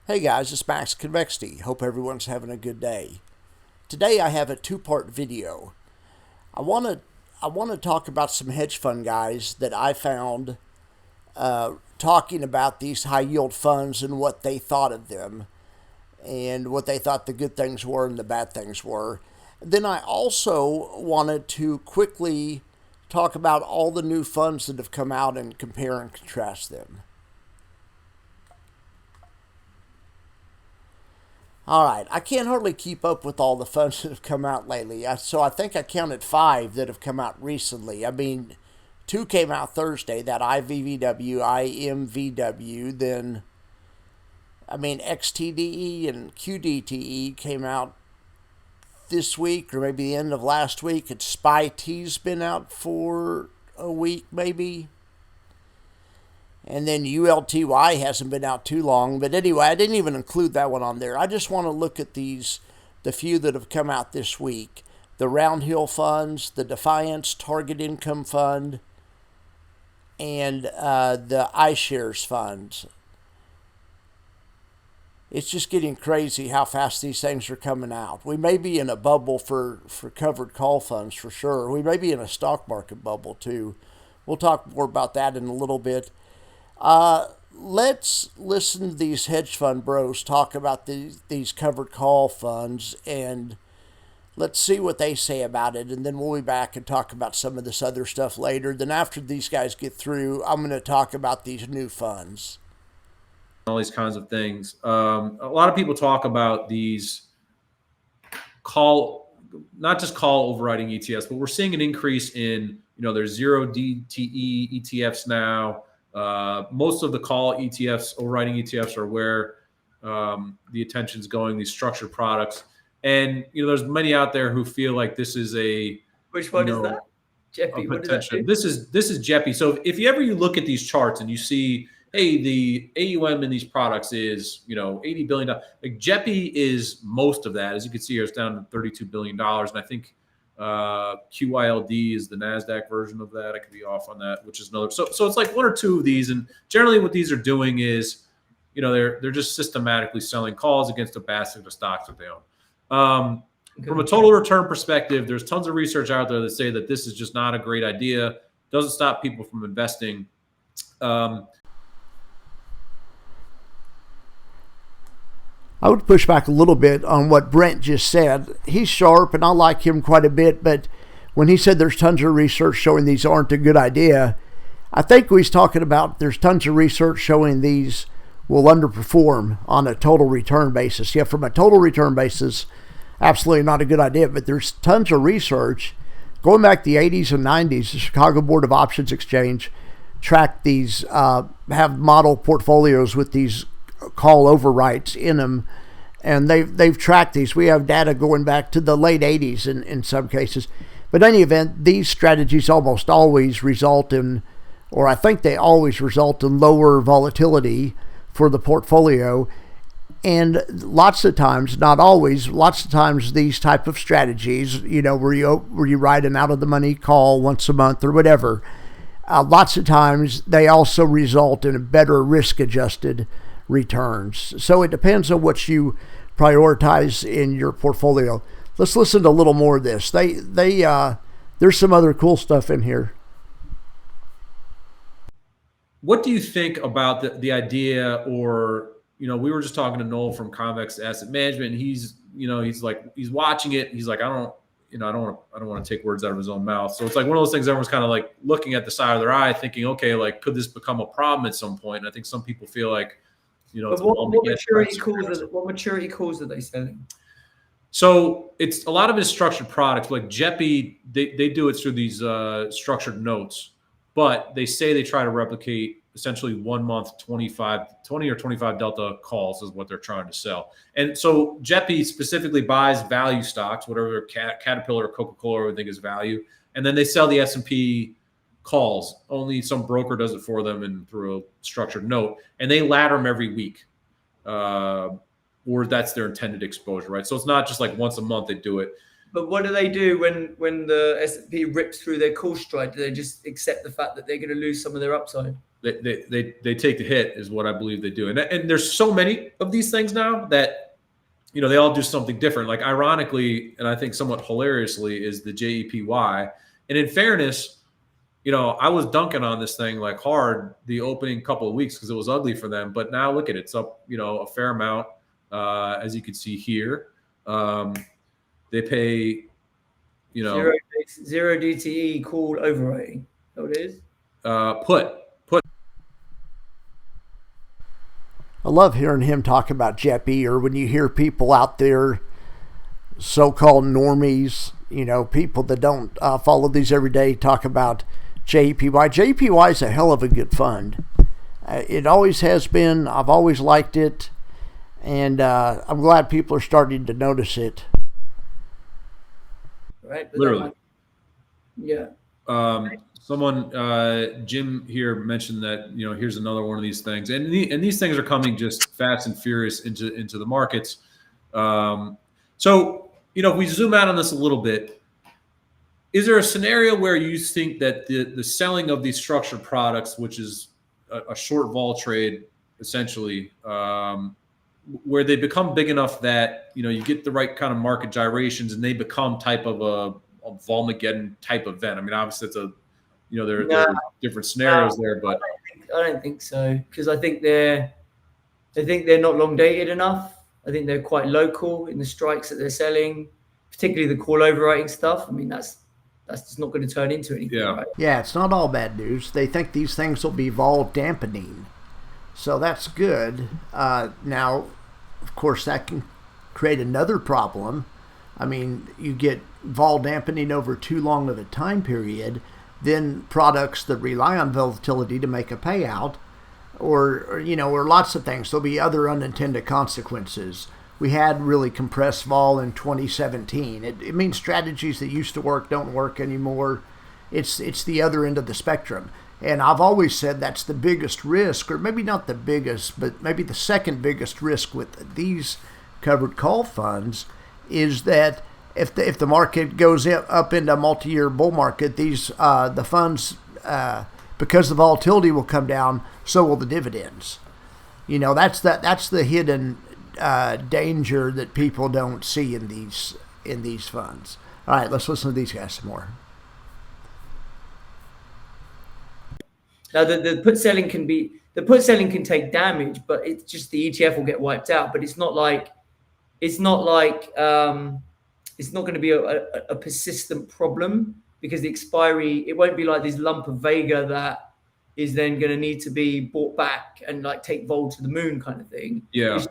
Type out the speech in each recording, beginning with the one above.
Hey guys, it's Max Convexity. Hope everyone's having a good day. Today I have a two-part video. I want to talk about some hedge fund guys that I found talking about these high yield funds and what they thought of them and what they thought the good things were and the bad things were. Then I also wanted to quickly talk about all the new funds that have come out and compare and contrast them. All right, I can't hardly keep up with all the funds that have come out lately. So I think I counted 5 that have come out recently. I mean, 2 came out Thursday, that IVVW, IMVW. Then, XTDE and QDTE came out this week or maybe the end of last week. And SPYT's been out for a week maybe. And then ULTY hasn't been out too long. But anyway, I didn't even include that one on there. I just want to look at the few that have come out this week. The Roundhill funds, the Defiance Target Income Fund, and the iShares funds. It's just getting crazy how fast these things are coming out. We may be in a bubble for covered call funds for sure. We may be in a stock market bubble too. We'll talk more about that in a little bit. Let's listen to these hedge fund bros talk about these covered call funds, and let's see what they say about it, and then we'll be back and talk about some of this other stuff later. Then after these guys get through, I'm going to talk about these new funds. All these kinds of things. A lot of people talk about these not just call overriding ETFs, but we're seeing an increase in, there's 0DTE ETFs now. Most of the call ETFs, overriding ETFs, are where the attention's going, these structured products. And, there's many out there who feel like this is Which one is that? Jeppy, what does that do? This is Jeppy. So if you look at these charts and you see, hey, the AUM in these products is, $80 billion. Like Jeppy is most of that. As you can see here, it's down to $32 billion. And I think QYLD is the NASDAQ version of that. I could be off on that, which is another. So it's like 1 or 2 of these. And generally what these are doing is, they're just systematically selling calls against a basket of stocks that they own. From a total return perspective, there's tons of research out there that say that this is just not a great idea. Doesn't stop people from investing. I would push back a little bit on what Brent just said. He's sharp, and I like him quite a bit, but when he said there's tons of research showing these aren't a good idea, I think he's talking about there's tons of research showing these will underperform on a total return basis. Yeah, from a total return basis, absolutely not a good idea, but there's tons of research. Going back to the 80s and 90s, the Chicago Board of Options Exchange tracked these, have model portfolios with these call overrights in them, and they've tracked these. We have data going back to the late 80s in some cases. But in any event, these strategies almost always result in, or I think they always result in, lower volatility for the portfolio. And lots of times, not always, lots of times these type of strategies, where you write an out of the money call once a month or whatever, lots of times they also result in a better risk adjusted returns. So it depends on what you prioritize in your portfolio. Let's listen to a little more of this. There's some other cool stuff in here. What do you think about the idea, or, we were just talking to Noel from Convex Asset Management, and he's watching it. He's like, I don't want to take words out of his own mouth. So it's like one of those things everyone's kind of like looking at the side of their eye thinking, okay, like, could this become a problem at some point? And I think some people feel like, what maturity calls are they selling? So it's a lot of it is structured products. Like Jeppy, they do it through these structured notes, but they say they try to replicate essentially 1 month 20 or 25 delta calls is what they're trying to sell. And so Jeppy specifically buys value stocks, whatever Caterpillar or Coca-Cola would think is value, and then they sell the S&P calls. Only some broker does it for them and through a structured note, and they ladder them every week, or that's their intended exposure, right? So it's not just like once a month they do it. But what do they do when the S&P rips through their call strike? Do they just accept the fact that they're going to lose some of their upside? they take the hit is what I believe they do. And there's so many of these things now that, you know, they all do something different. Like ironically, and I think somewhat hilariously, is the JEPY. And in fairness, you know, I was dunking on this thing like hard the opening couple of weeks because it was ugly for them. But now look at it. It's up, you know, a fair amount, as you can see here. They pay, you know, zero DTE call overwriting. That what it is? Put. I love hearing him talk about JEPI, or when you hear people out there, so-called normies, you know, people that don't follow these every day, talk about JEPY. JEPY is a hell of a good fund. It always has been. I've always liked it, and I'm glad people are starting to notice it. Right. Literally. Yeah. Someone, Jim here mentioned that, you know, here's another one of these things, and these things are coming just fast and furious into the markets. So, you know, if we zoom out on this a little bit, is there a scenario where you think that the selling of these structured products, which is a short vol trade, essentially, where they become big enough that, you know, you get the right kind of market gyrations and they become type of a Volmageddon type event? I mean, obviously it's a, you know, there are different scenarios there, but I don't think so, because I think they're not long dated enough. I think they're quite local in the strikes that they're selling, particularly the call overwriting stuff. I mean, that's just not going to turn into anything. Yeah. Right? Yeah, it's not all bad news. They think these things will be vol dampening, so that's good. Now, of course, that can create another problem. I mean, you get vol dampening over too long of a time period, then products that rely on volatility to make a payout, or you know, or lots of things. There'll be other unintended consequences. We had really compressed vol in 2017. It means strategies that used to work don't work anymore. It's the other end of the spectrum. And I've always said that's the biggest risk, or maybe not the biggest, but maybe the second biggest risk with these covered call funds, is that if the market goes up into a multi-year bull market, these the funds, because the volatility will come down, so will the dividends. You know, that's the hidden danger that people don't see in these funds. All right, let's listen to these guys some more. Now the put selling can take damage, but it's just the ETF will get wiped out. But it's not going to be a persistent problem, because the expiry, it won't be like this lump of Vega that is then going to need to be bought back and like take vol to the moon kind of thing. Yeah.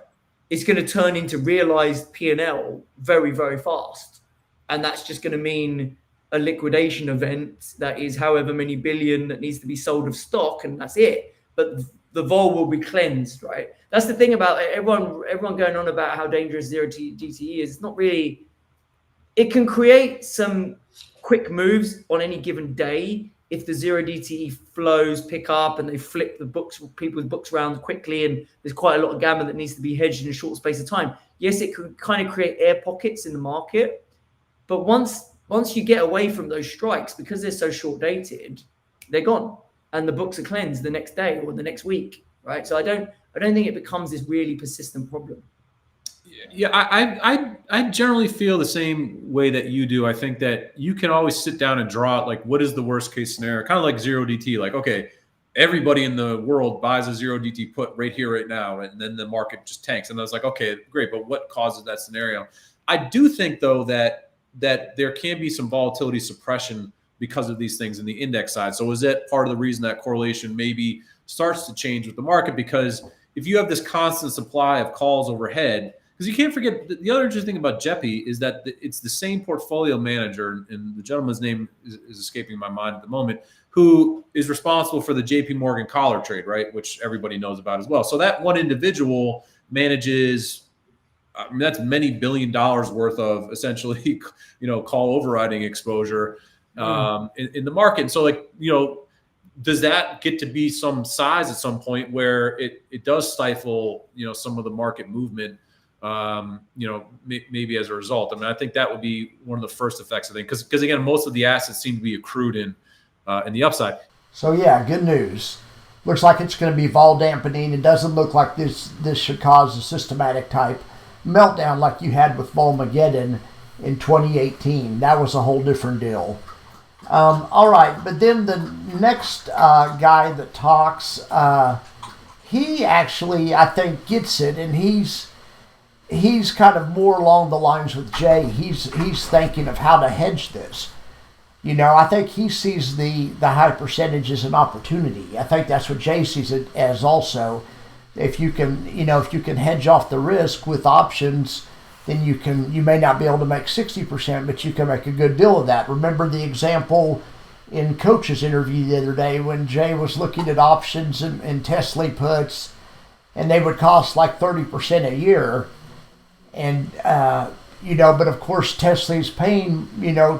It's going to turn into realized P&L very, very fast. And that's just going to mean a liquidation event that is however many billion that needs to be sold of stock, and that's it. But the vol will be cleansed, right? That's the thing about everyone going on about how dangerous zero DTE is. It's not really. It can create some quick moves on any given day if the zero DTE flows pick up and they flip people's books around quickly, and there's quite a lot of gamma that needs to be hedged in a short space of time. Yes, it can kind of create air pockets in the market, but once you get away from those strikes, because they're so short dated, they're gone, and the books are cleansed the next day or the next week, right? So I don't think it becomes this really persistent problem. Yeah, I generally feel the same way that you do. I think that you can always sit down and draw out like what is the worst case scenario, kind of like zero DT. Like, okay, everybody in the world buys a zero DT put right here, right now, and then the market just tanks. And I was like, okay, great, but what causes that scenario? I do think though that there can be some volatility suppression because of these things in the index side. So is that part of the reason that correlation maybe starts to change with the market? Because if you have this constant supply of calls overhead, because you can't forget, the other interesting thing about JEPI is that it's the same portfolio manager, and the gentleman's name is escaping my mind at the moment, who is responsible for the JP Morgan collar trade, right? Which everybody knows about as well. So that one individual manages, I mean, that's many $1 billion worth of essentially, you know, call overriding exposure in the market. And so, like, you know, does that get to be some size at some point where it does stifle, you know, some of the market movement, you know, maybe as a result? I mean, I think that would be one of the first effects, I think, because again, most of the assets seem to be accrued in the upside. So yeah, good news. looks like it's going to be vol dampening. It doesn't look like this should cause a systematic type meltdown like you had with Volmageddon in 2018. That was a whole different deal. All right, but then the next guy that talks, he actually, I think, gets it, and he's kind of more along the lines with Jay. He's thinking of how to hedge this. You know, I think he sees the high percentage as an opportunity. I think that's what Jay sees it as also. If you can hedge off the risk with options, then you may not be able to make 60%, but you can make a good deal of that. Remember the example in Coach's interview the other day when Jay was looking at options and Tesla puts, and they would cost like 30% a year. And, but of course Tesla's paying,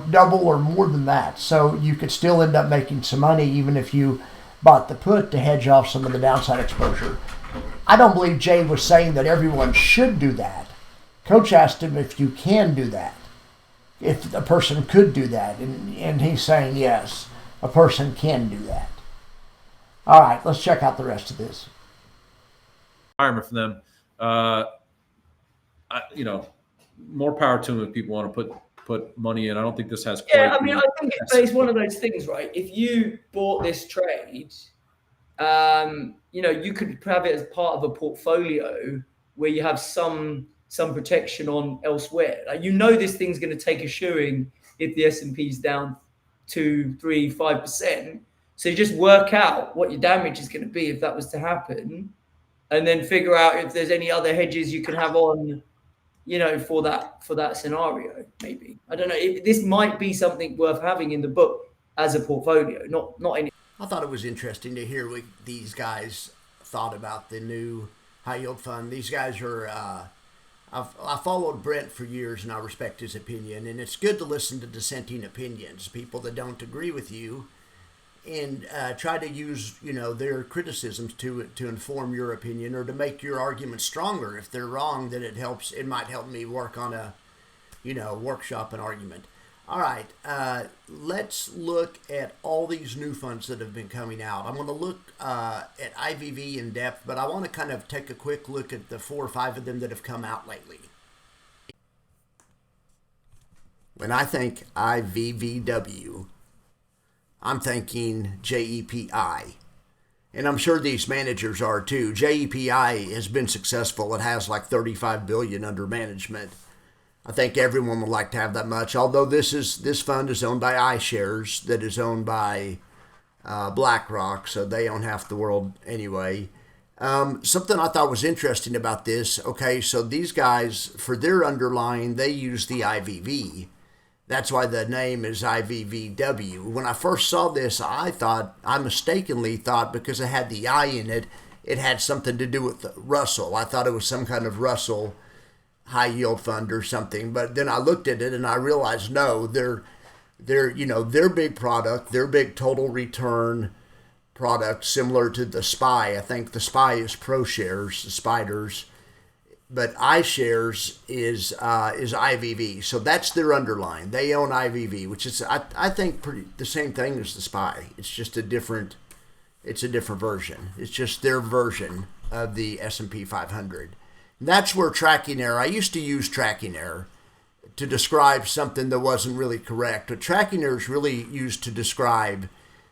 double or more than that. So you could still end up making some money even if you bought the put to hedge off some of the downside exposure. I don't believe Jay was saying that everyone should do that. Coach asked him if you can do that, if a person could do that. And he's saying, yes, a person can do that. All right, let's check out the rest of this. Environment for them. More power to them if people want to put money in. I don't think this has. Yeah, I mean, I think it's one of those things, right? If you bought this trade, you could have it as part of a portfolio where you have some protection on elsewhere. Like, this thing's going to take a shoeing if the S&P's down 2, 3, 5%. So you just work out what your damage is going to be if that was to happen, and then figure out if there's any other hedges you can have on, for that scenario. Maybe, I don't know. This might be something worth having in the book as a portfolio, not any. I thought it was interesting to hear what these guys thought about the new high yield fund. These guys are. I followed Brent for years, and I respect his opinion. And it's good to listen to dissenting opinions, people that don't agree with you, and try to use their criticisms to inform your opinion or to make your argument stronger. If they're wrong, then it might help me work on a workshop an argument. All right, let's look at all these new funds that have been coming out. I'm going to look at IVV in depth, but I want to kind of take a quick look at the 4 or 5 of them that have come out lately. When I think IVVW, I'm thinking JEPI. And I'm sure these managers are too. JEPI has been successful. It has like $35 billion under management. I think everyone would like to have that much. Although this fund is owned by iShares, that is owned by BlackRock, so they own half the world anyway. Something I thought was interesting about this. Okay, so these guys, for their underlying, they use the IVV. That's why the name is IVVW. When I first saw this, I mistakenly thought because it had the I in it, it had something to do with Russell. I thought it was some kind of Russell high yield fund or something. But then I looked at it and I realized, no, they're their big product, their big total return product, similar to the SPY. I think the SPY is ProShares, the Spiders. But iShares is IVV, so that's their underlying. They own IVV, which is I think pretty the same thing as the SPY. It's just a different version. It's just their version of the S&P 500. And that's where tracking error. I used to use tracking error to describe something that wasn't really correct. But tracking error is really used to describe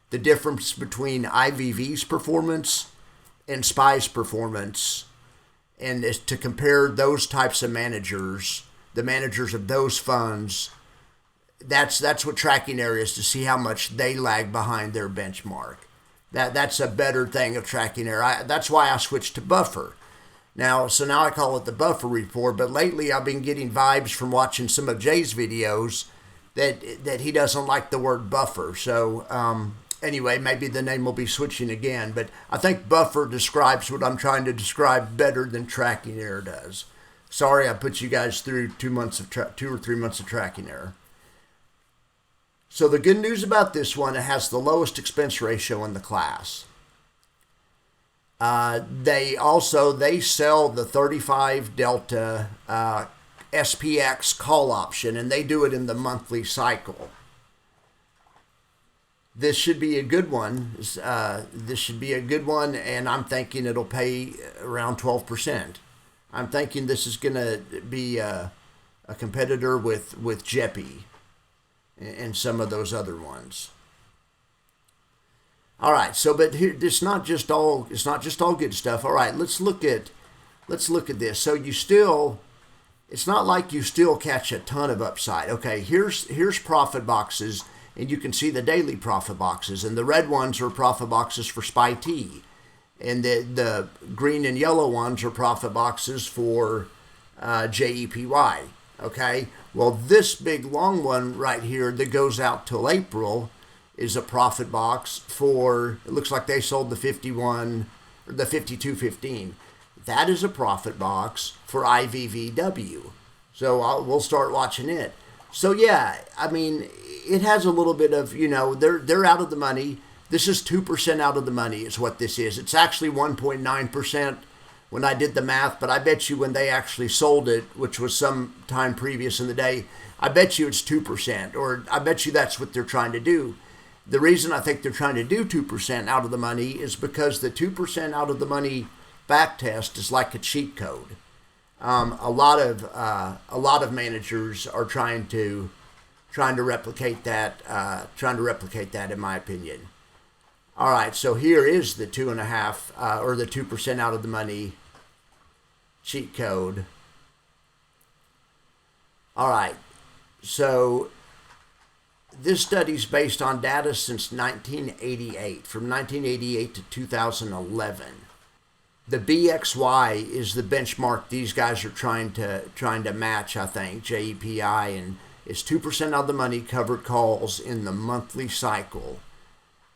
the difference between IVV's performance and SPY's performance. And is to compare those types of managers, the managers of those funds, that's what tracking error is, to see how much they lag behind their benchmark. That's a better thing of tracking error. That's why I switched to buffer. Now I call it the buffer report, but lately I've been getting vibes from watching some of Jay's videos that he doesn't like the word buffer. So anyway, maybe the name will be switching again, but I think buffer describes what I'm trying to describe better than tracking error does. Sorry, I put you guys through 2 or 3 months of tracking error. So the good news about this one, it has the lowest expense ratio in the class. They sell the 35 Delta SPX call option, and they do it in the monthly cycle. this should be a good one. This should be a good one, and I'm thinking it'll pay around 12%. I'm thinking this is going to be a competitor with JEPI and some of those other ones. All right, so but here it's not just all good stuff. All right, let's look at this. So it's not like you still catch a ton of upside. Okay, here's profit boxes, and you can see the daily profit boxes, and the red ones are profit boxes for SPYT, and the green and yellow ones are profit boxes for JEPY. Okay, well, this big long one right here that goes out till April is a profit box for, it looks like they sold the 51 or the 52.15. That is a profit box for IVVW. So we'll start watching it. So yeah, I mean, it has a little bit of, they're out of the money. This is 2% out of the money is what this is. It's actually 1.9% when I did the math, but I bet you when they actually sold it, which was some time previous in the day, I bet you it's 2%, or I bet you that's what they're trying to do. The reason I think they're trying to do 2% out of the money is because the 2% out of the money back test is like a cheat code. A lot of managers are trying to replicate that. In my opinion. All right, so here is the 2.5 or the 2% out of the money cheat code. All right, so this study is based on data since 1988, from 1988 to 2011. The BXY is the benchmark these guys are trying to match, I think, JEPI, and it's 2% of the money covered calls in the monthly cycle.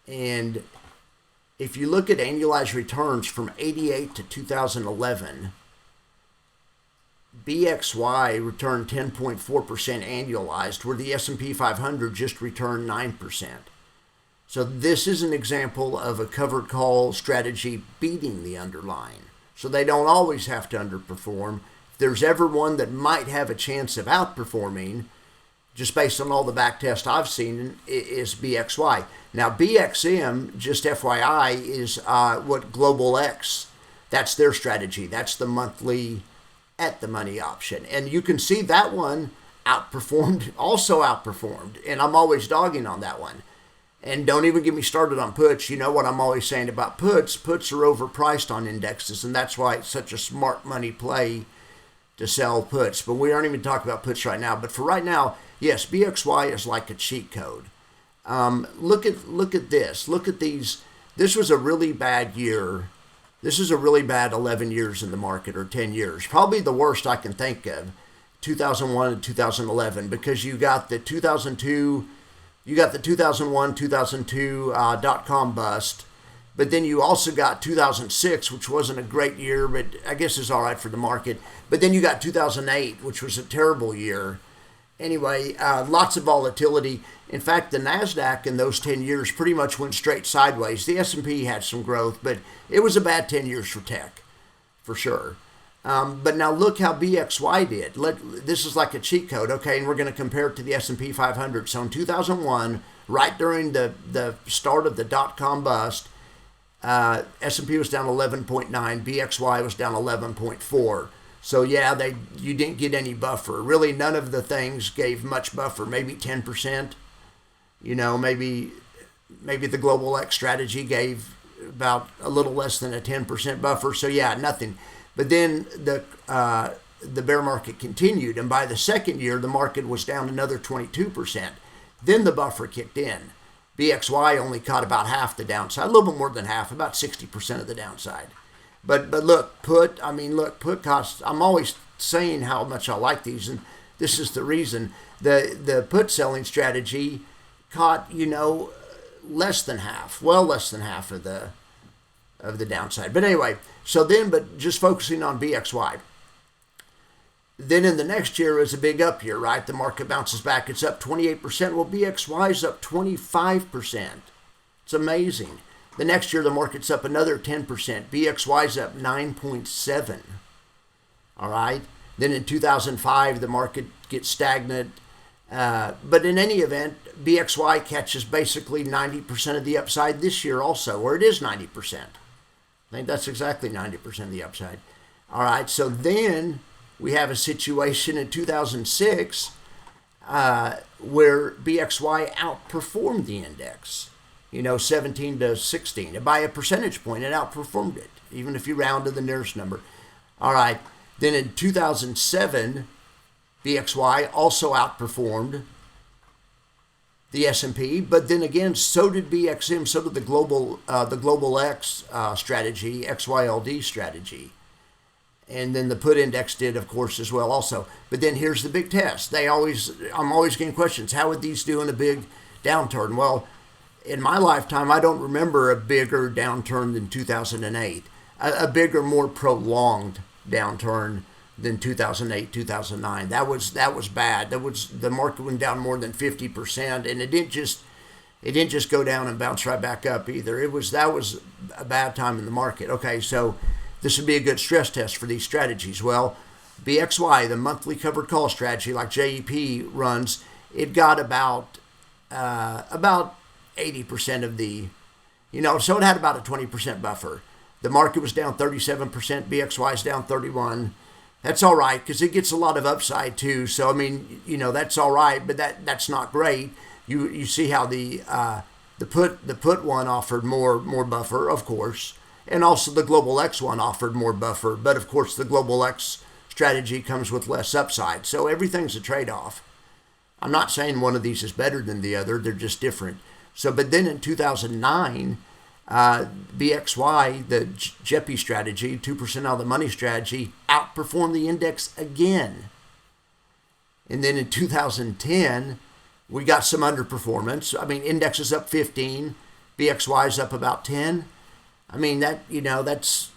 And if you look at annualized returns from 88 to 2011, BXY returned 10.4% annualized, where the S&P 500 just returned 9%. So this is an example of a covered call strategy beating the underlying. So they don't always have to underperform. If there's ever one that might have a chance of outperforming, just based on all the back tests I've seen, is BXY. Now BXM, just FYI, is what Global X, that's their strategy. That's the monthly at the money option. And you can see that one also outperformed. And I'm always dogging on that one. And don't even get me started on puts. You know what I'm always saying about puts. Puts are overpriced on indexes, and that's why it's such a smart money play to sell puts. But we aren't even talking about puts right now. But for right now, yes, BXY is like a cheat code. Look at this. Look at these. This was a really bad year. This is a really bad 11 years in the market, or 10 years. Probably the worst I can think of, 2001 and 2011, because you got the 2002, you got the 2001, 2002 dot-com bust, but then you also got 2006, which wasn't a great year, but I guess is all right for the market. But then you got 2008, which was a terrible year. Anyway, lots of volatility. In fact, the NASDAQ in those 10 years pretty much went straight sideways. The S&P had some growth, but it was a bad 10 years for tech, for sure. But now look how BXY did. This is like a cheat code, okay, and we're going to compare it to the S&P 500. So in 2001, right during the start of the dot-com bust, S&P was down 11.9, BXY was down 11.4. So yeah, you didn't get any buffer. Really, none of the things gave much buffer. Maybe 10%. Maybe the Global X strategy gave about a little less than a 10% buffer. So yeah, nothing. But then the bear market continued, and by the second year, the market was down another 22%. Then the buffer kicked in. BXY only caught about half the downside, a little bit more than half, about 60% of the downside. But look, put costs, I'm always saying how much I like these, and this is the reason. The put selling strategy caught, less than half of the downside. But anyway, but just focusing on BXY. Then in the next year is a big up year, right? The market bounces back, it's up 28%. Well, BXY is up 25%. It's amazing. The next year, the market's up another 10%. BXY's up 9.7. All right. Then in 2005, the market gets stagnant. But in any event, BXY catches basically 90% of the upside this year also, or it is 90%. I think that's exactly 90% of the upside. All right, so then we have a situation in 2006 where BXY outperformed the index, 17 to 16. And by a percentage point, it outperformed it, even if you round to the nearest number. All right, then in 2007, BXY also outperformed the S&P, but then again, so did BXM, so did the Global X strategy, XYLD strategy. And then the put index did, of course, as well also. But then here's the big test. I'm always getting questions. How would these do in a big downturn? Well, in my lifetime, I don't remember a bigger downturn than 2008, a bigger, more prolonged downturn than 2008, 2009. That was bad. The market went down more than 50%, and it didn't just go down and bounce right back up either. That was a bad time in the market. Okay, so this would be a good stress test for these strategies. Well, BXY, the monthly covered call strategy like JEP runs, it got about 80% of the, so it had about a 20% buffer. The market was down 37%, BXY is down 31%. That's all right because it gets a lot of upside too. So, that's all right, but that's not great. You see how the put one offered more buffer, of course. And also the Global X one offered more buffer. But of course, the Global X strategy comes with less upside. So everything's a trade-off. I'm not saying one of these is better than the other. They're just different. So, but then in 2009, BXY, the JEPI strategy, 2% out of the money strategy, outperformed the index again. And then in 2010, we got some underperformance. Index is up 15, BXY is up about 10. That's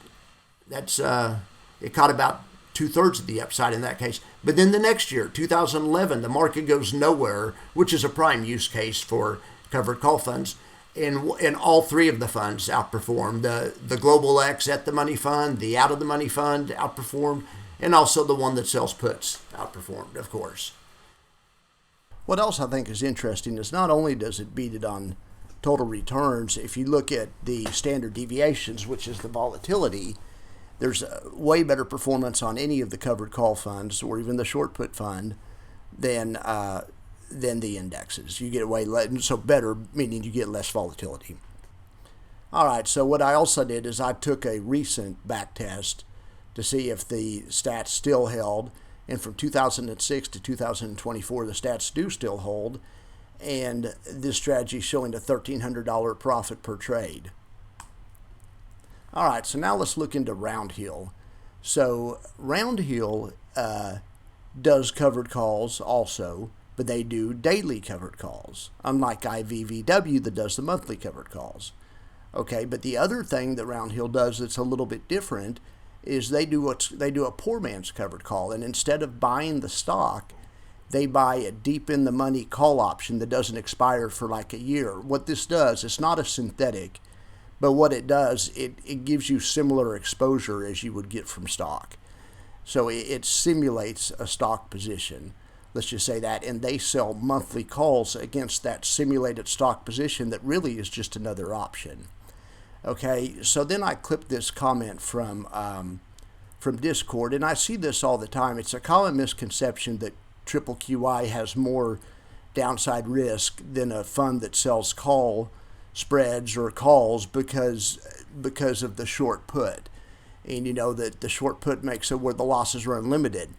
it caught about 2/3 of the upside in that case. But then the next year, 2011, the market goes nowhere, which is a prime use case for covered call funds. And all three of the funds outperformed. The Global X at the money fund, the out of the money fund outperformed, and also the one that sells puts outperformed, of course. What else I think is interesting is not only does it beat it on total returns, if you look at the standard deviations, which is the volatility, there's a way better performance on any of the covered call funds or even the short put fund than the indexes. You get way less, so better, meaning you get less volatility. All right, so what I also did is I took a recent back test to see if the stats still held, and from 2006 to 2024, the stats do still hold, and this strategy is showing a $1,300 profit per trade. All right, so now let's look into Roundhill. So Roundhill does covered calls also, but they do daily covered calls, unlike IVVW that does the monthly covered calls. Okay, but the other thing that Roundhill does that's a little bit different is they do a poor man's covered call, and instead of buying the stock, they buy a deep in the money call option that doesn't expire for like a year. What this does, it's not a synthetic, but what it does, it gives you similar exposure as you would get from stock. So it simulates a stock position. Let's just say that, and they sell monthly calls against that simulated stock position that really is just another option. Okay, so then I clipped this comment from Discord, and I see this all the time. It's a common misconception that triple QI has more downside risk than a fund that sells call spreads or calls because of the short put. And that the short put makes it where the losses are unlimited.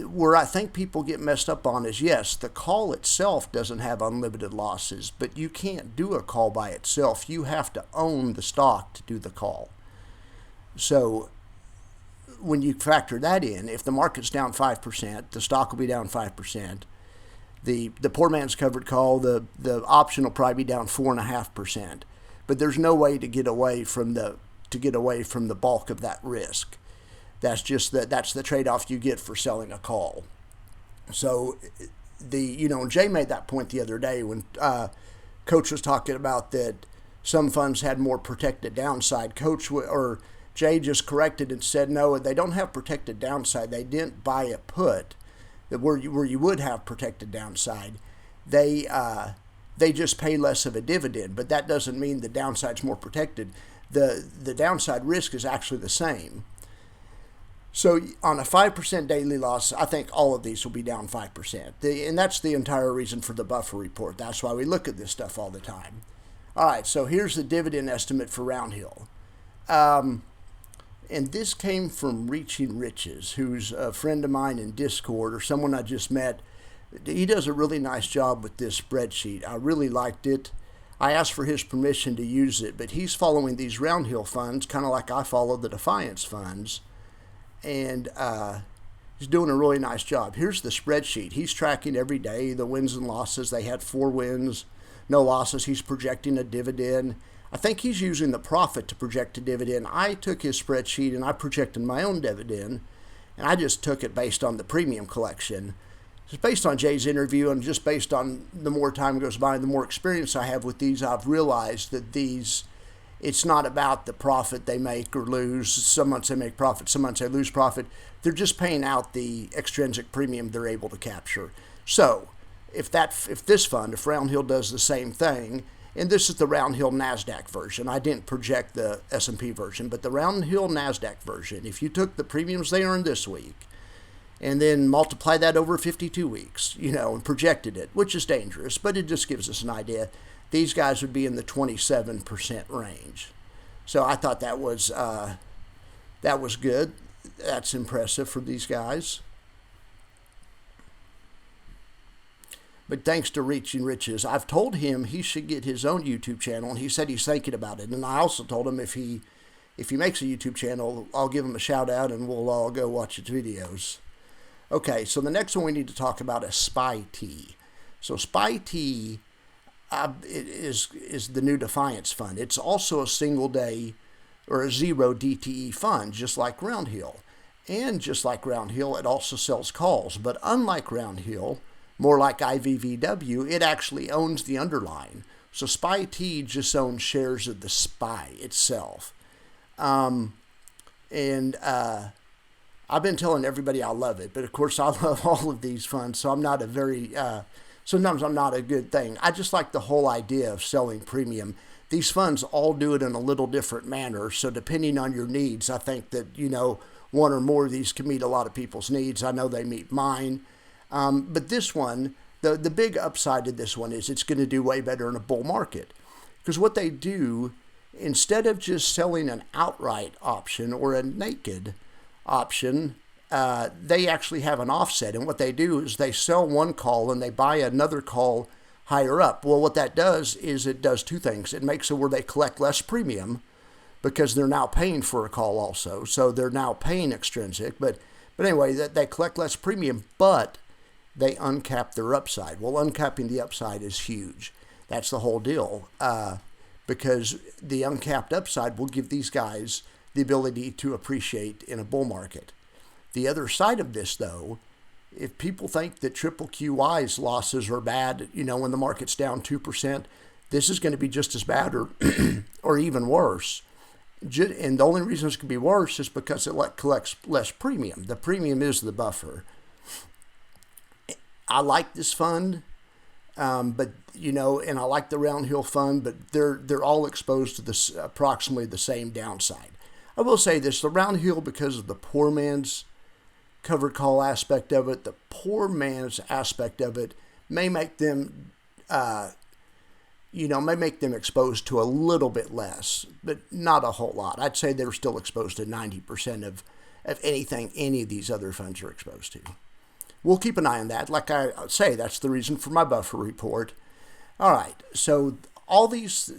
Where I think people get messed up on is, yes, the call itself doesn't have unlimited losses, but you can't do a call by itself. You have to own the stock to do the call. So when you factor that in, if the market's down 5%, the stock will be down 5%. The poor man's covered call, the option will probably be down 4.5%. But there's no way to get away from the bulk of that risk. That's the trade-off you get for selling a call. So Jay made that point the other day when Coach was talking about that some funds had more protected downside. Jay just corrected and said, no, they don't have protected downside. They didn't buy a put. where you would have protected downside, they just pay less of a dividend, but that doesn't mean the downside's more protected. The downside risk is actually the same. So on a 5% daily loss, I think all of these will be down 5%. And that's the entire reason for the buffer report. That's why we look at this stuff all the time. All right, so here's the dividend estimate for Roundhill. And this came from Reaching Riches, who's a friend of mine in Discord, or someone I just met. He does a really nice job with this spreadsheet. I really liked it. I asked for his permission to use it, but he's following these Roundhill funds, kind of like I follow the Defiance funds. And he's doing a really nice job. Here's the spreadsheet. He's tracking every day the wins and losses. They had 4 wins, no losses. He's projecting a dividend. I think he's using the profit to project a dividend. I took his spreadsheet and I projected my own dividend, and I just took it based on the premium collection. Just based on Jay's interview and just based on the more time goes by and the more experience I have with these, I've realized that it's not about the profit they make or lose. Some months they make profit, some months they lose profit. They're just paying out the extrinsic premium they're able to capture. So if Roundhill does the same thing, and this is the Roundhill NASDAQ version. I didn't project the S&P version, but the Roundhill NASDAQ version, if you took the premiums they earned this week and then multiply that over 52 weeks, and projected it, which is dangerous, but it just gives us an idea. These guys would be in the 27% range. So I thought that was good. That's impressive for these guys. But thanks to Reaching Riches, I've told him he should get his own YouTube channel, and he said he's thinking about it. And I also told him if he makes a YouTube channel, I'll give him a shout out and we'll all go watch his videos. Okay, so the next one we need to talk about is SPYT. So SPYT is the new Defiance fund. It's also a single day or a 0 DTE fund, just like Roundhill. And just like Roundhill, it also sells calls. But unlike Roundhill, more like IVVW, it actually owns the underlying. So SPYT just owns shares of the SPY itself. I've been telling everybody I love it, but of course I love all of these funds, so I'm not sometimes I'm not a good thing. I just like the whole idea of selling premium. These funds all do it in a little different manner, so depending on your needs, I think that, one or more of these can meet a lot of people's needs. I know they meet mine. But this one, the big upside to this one is it's going to do way better in a bull market. Because what they do, instead of just selling an outright option or a naked option, they actually have an offset. And what they do is they sell one call and they buy another call higher up. Well, what that does is it does 2 things. It makes it where they collect less premium because they're now paying for a call also. So they're now paying extrinsic. But anyway, they collect less premium, but they uncap their upside. Well, uncapping the upside is huge. That's the whole deal. Because the uncapped upside will give these guys the ability to appreciate in a bull market. The other side of this, though, if people think that triple QY's losses are bad, when the market's down 2%, this is going to be just as bad or even worse. And the only reason it's going to be worse is because it collects less premium. The premium is the buffer. I like this fund, but and I like the Roundhill fund, but they're all exposed to this approximately the same downside. I will say this: the Roundhill, because of the poor man's covered call aspect of it, the poor man's aspect of it may make them, exposed to a little bit less, but not a whole lot. I'd say they're still exposed to 90% of anything any of these other funds are exposed to. We'll keep an eye on that. Like I say, that's the reason for my buffer report. All right, so all these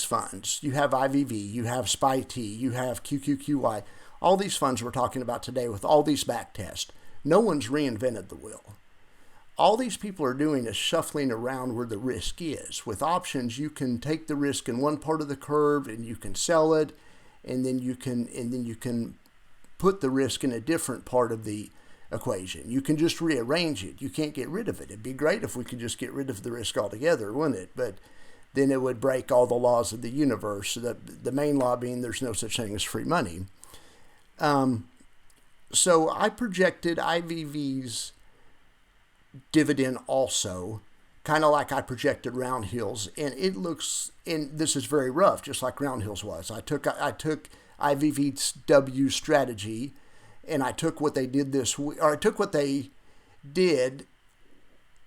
funds, you have IVV, you have SPYT, you have QQQY, all these funds we're talking about today with all these back tests, no one's reinvented the wheel. All these people are doing is shuffling around where the risk is. With options, you can take the risk in one part of the curve and you can sell it, and then you can put the risk in a different part of the equation. You can just rearrange it. You can't get rid of it. It'd be great if we could just get rid of the risk altogether, wouldn't it? But then it would break all the laws of the universe. The main law being there's no such thing as free money. So I projected IVV's dividend also, kind of like I projected Roundhill's, and it looks, and this is very rough, just like Roundhill's was. I took IVVW strategy, and I took what they did this week, or I took what they did,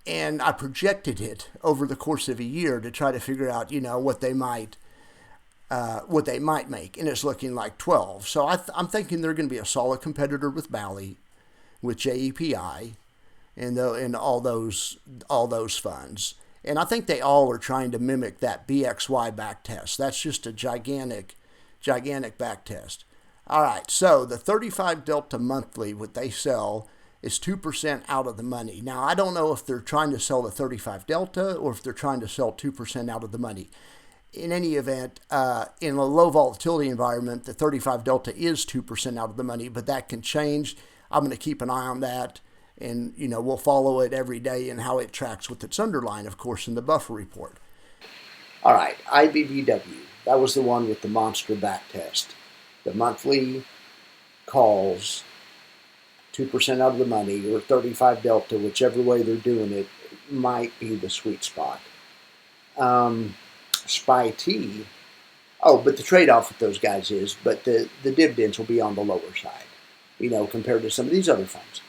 and I projected it over the course of a year to try to figure out, what they might make, and it's looking like 12. So I'm thinking they're going to be a solid competitor with Bally, with JEPI, and all those funds. And I think they all are trying to mimic that BXY back test. That's just a gigantic back test. All right, so the 35 Delta monthly, what they sell, is 2% out of the money. Now, I don't know if they're trying to sell the 35 Delta or if they're trying to sell 2% out of the money. In any event, in a low volatility environment, the 35 Delta is 2% out of the money, but that can change. I'm going to keep an eye on that, and we'll follow it every day and how it tracks with its underlying, of course, in the buffer report. All right, IVVW, that was the one with the monster back test. The monthly calls 2% out of the money, or 35 Delta, whichever way they're doing it, might be the sweet spot. SPYT, but the trade-off with those guys is, but the dividends will be on the lower side, compared to some of these other funds.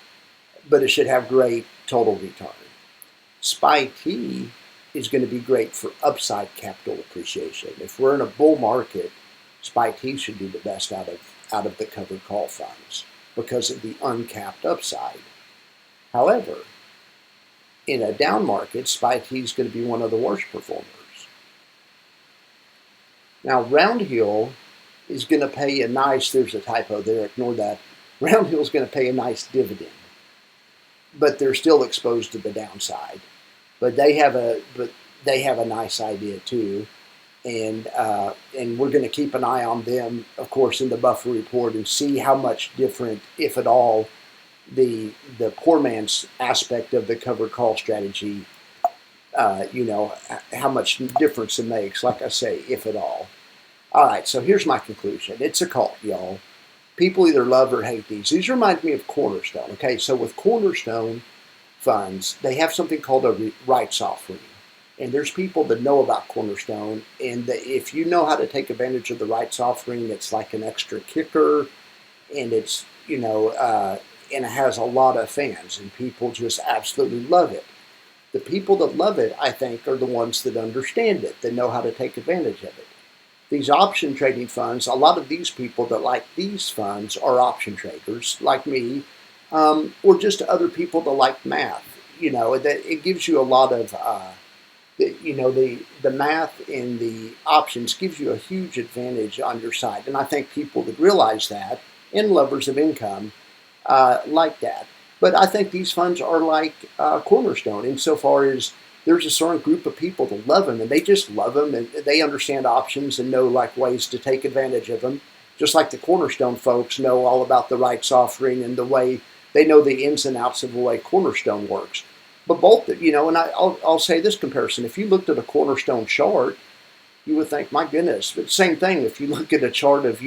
But it should have great total return. SPYT is going to be great for upside capital appreciation. If we're in a bull market, SPYT should do the best out of the covered call funds because of the uncapped upside. However, in a down market, SPYT is going to be one of the worst performers. Now, Roundhill is going to pay a nice, there's a typo there, ignore that. Roundhill is going to pay a nice dividend, but they're still exposed to the downside. But they have a nice idea too, and we're going to keep an eye on them, of course, in the buffer report and see how much different, if at all, the poor man's aspect of the covered call strategy. How much difference it makes, like I say, if at all. All right, so here's my conclusion. It's a cult, y'all. People either love or hate these. These remind me of Cornerstone. Okay, so with Cornerstone funds, they have something called a rights offering. And there's people that know about Cornerstone, and if you know how to take advantage of the rights offering, it's like an extra kicker, and it's, and it has a lot of fans, and people just absolutely love it. The people that love it, I think, are the ones that understand it, that know how to take advantage of it. These option trading funds, a lot of these people that like these funds are option traders, like me, or just other people that like math. That it gives you a lot of, the math in the options gives you a huge advantage on your side. And I think people that realize that, and lovers of income, like that. But I think these funds are like Cornerstone insofar as there's a certain group of people that love them, and they just love them, and they understand options and know ways to take advantage of them. Just like the Cornerstone folks know all about the rights offering and the way they know the ins and outs of the way Cornerstone works. But both, and I'll say this comparison: if you looked at a Cornerstone chart, you would think, my goodness. But same thing, if you look at a chart of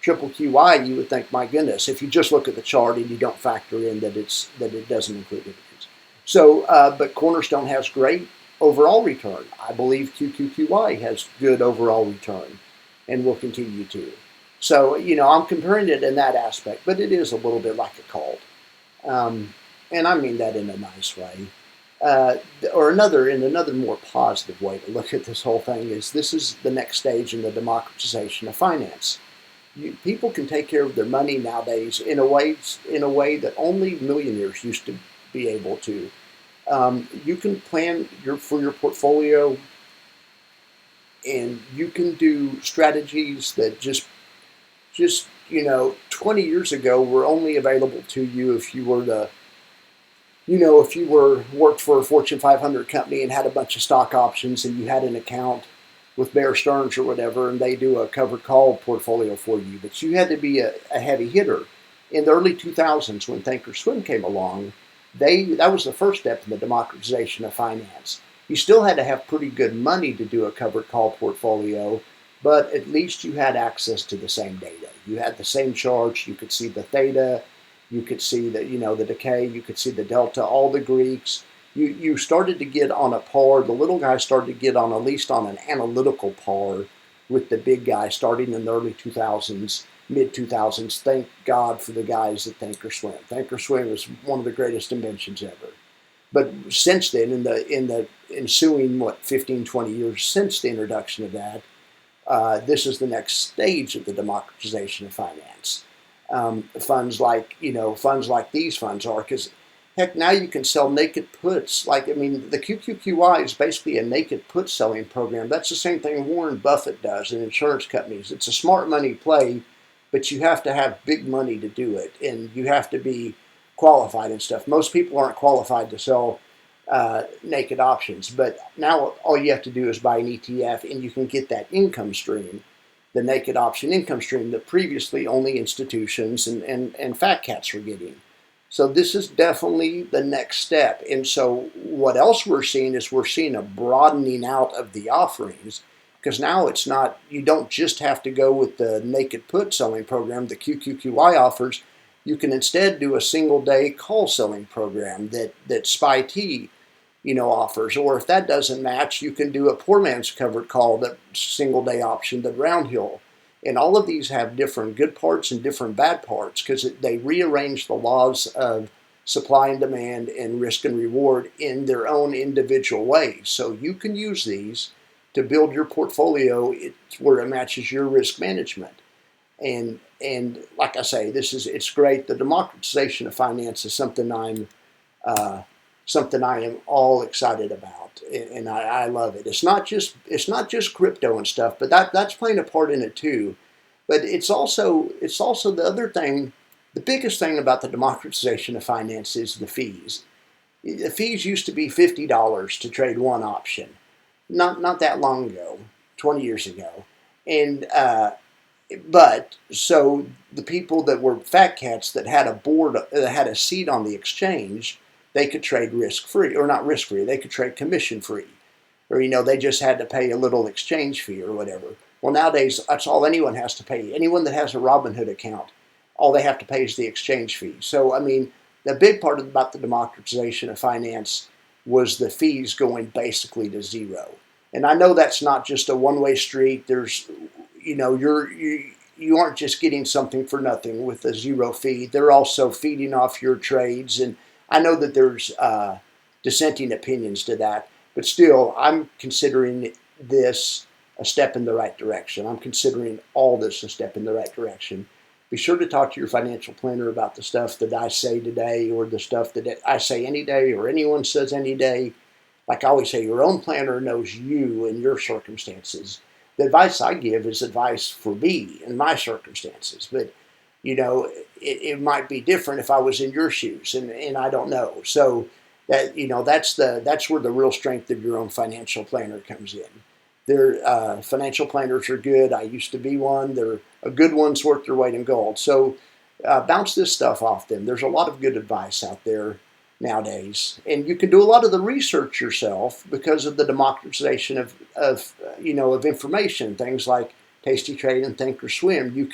triple QY, you would think, my goodness, if you just look at the chart and you don't factor in that it doesn't include dividends. So, but Cornerstone has great overall return. I believe QQQY has good overall return and will continue to. So, I'm comparing it in that aspect, but it is a little bit like a cult. And I mean that in a nice way. Or another more positive way to look at this whole thing is this is the next stage in the democratization of finance. People can take care of their money nowadays in a way that only millionaires used to be able to. You can plan for your portfolio, and you can do strategies that just 20 years ago were only available to you if you were worked for a Fortune 500 company and had a bunch of stock options, and you had an account with Bear Stearns or whatever, and they do a covered call portfolio for you. But you had to be a heavy hitter. In the early 2000s, when Thinkorswim came along, that was the first step in the democratization of finance. You still had to have pretty good money to do a covered call portfolio, but at least you had access to the same data. You had the same charts, you could see the theta, You could see the, the decay, you could see the delta, all the Greeks. You started to get on a par, the little guy started to get on at least on an analytical par with the big guy starting in the early 2000s, mid 2000s. Thank God for the guys at Think or Swim. Think or Swim was one of the greatest inventions ever. But since then, in the ensuing 15, 20 years since the introduction of that, this is the next stage of the democratization of finance. Funds like these funds are, because heck, now you can sell naked puts. The QQQI is basically a naked put selling program. That's the same thing Warren Buffett does in insurance companies. It's a smart money play, but you have to have big money to do it, and you have to be qualified and stuff. Most people aren't qualified to sell naked options, but now all you have to do is buy an ETF, and you can get that income stream, the naked option income stream that previously only institutions and fat cats were getting. So this is definitely the next step. And so what else we're seeing is we're seeing a broadening out of the offerings, because now it's not, you don't just have to go with the naked put selling program the QQQI offers. You can instead do a single day call selling program that SPYT offers. Or if that doesn't match, you can do a poor man's covered call, that single day option, the Roundhill. And all of these have different good parts and different bad parts, because they rearrange the laws of supply and demand and risk and reward in their own individual ways. So you can use these to build your portfolio where it matches your risk management. And like I say, it's great. The democratization of finance is something I am all excited about, and I love it. It's not just crypto and stuff, but that's playing a part in it too. But it's also the other thing. The biggest thing about the democratization of finance is the fees. The fees used to be $50 to trade one option, not that long ago, 20 years ago, and but so the people that were fat cats that had a seat on the exchange, they could trade risk-free, or not risk-free, they could trade commission-free. Or, they just had to pay a little exchange fee or whatever. Well, nowadays, that's all anyone has to pay. Anyone that has a Robinhood account, all they have to pay is the exchange fee. So, the big part about the democratization of finance was the fees going basically to zero. And I know that's not just a one-way street. There's, you aren't just getting something for nothing with a zero fee. They're also feeding off your trades. And I know that there's dissenting opinions to that, but still, I'm considering this a step in the right direction. I'm considering all this a step in the right direction. Be sure to talk to your financial planner about the stuff that I say today, or the stuff that I say any day, or anyone says any day. Like I always say, your own planner knows you and your circumstances. The advice I give is advice for me and my circumstances, but it might be different if I was in your shoes, and I don't know. So that that's where the real strength of your own financial planner comes in. Their financial planners are good. I used to be one. They're a good one's worth their weight in gold. So bounce this stuff off them. There's a lot of good advice out there nowadays, and you can do a lot of the research yourself because of the democratization of information. Things like Tasty Trade and Think or Swim. You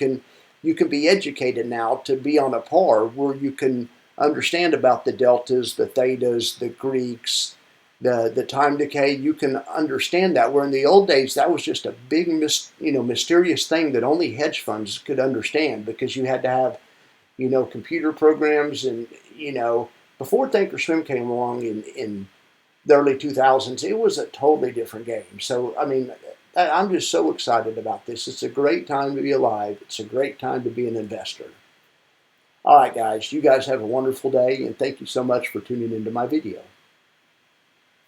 can be educated now to be on a par where you can understand about the deltas, the thetas, the Greeks, the time decay. You can understand that, where in the old days that was just a big mysterious thing that only hedge funds could understand, because you had to have computer programs, and before Think or Swim came along in the early 2000s, it was a totally different game. So I'm just so excited about this. It's a great time to be alive. It's a great time to be an investor. All right, guys, you guys have a wonderful day, and thank you so much for tuning into my video.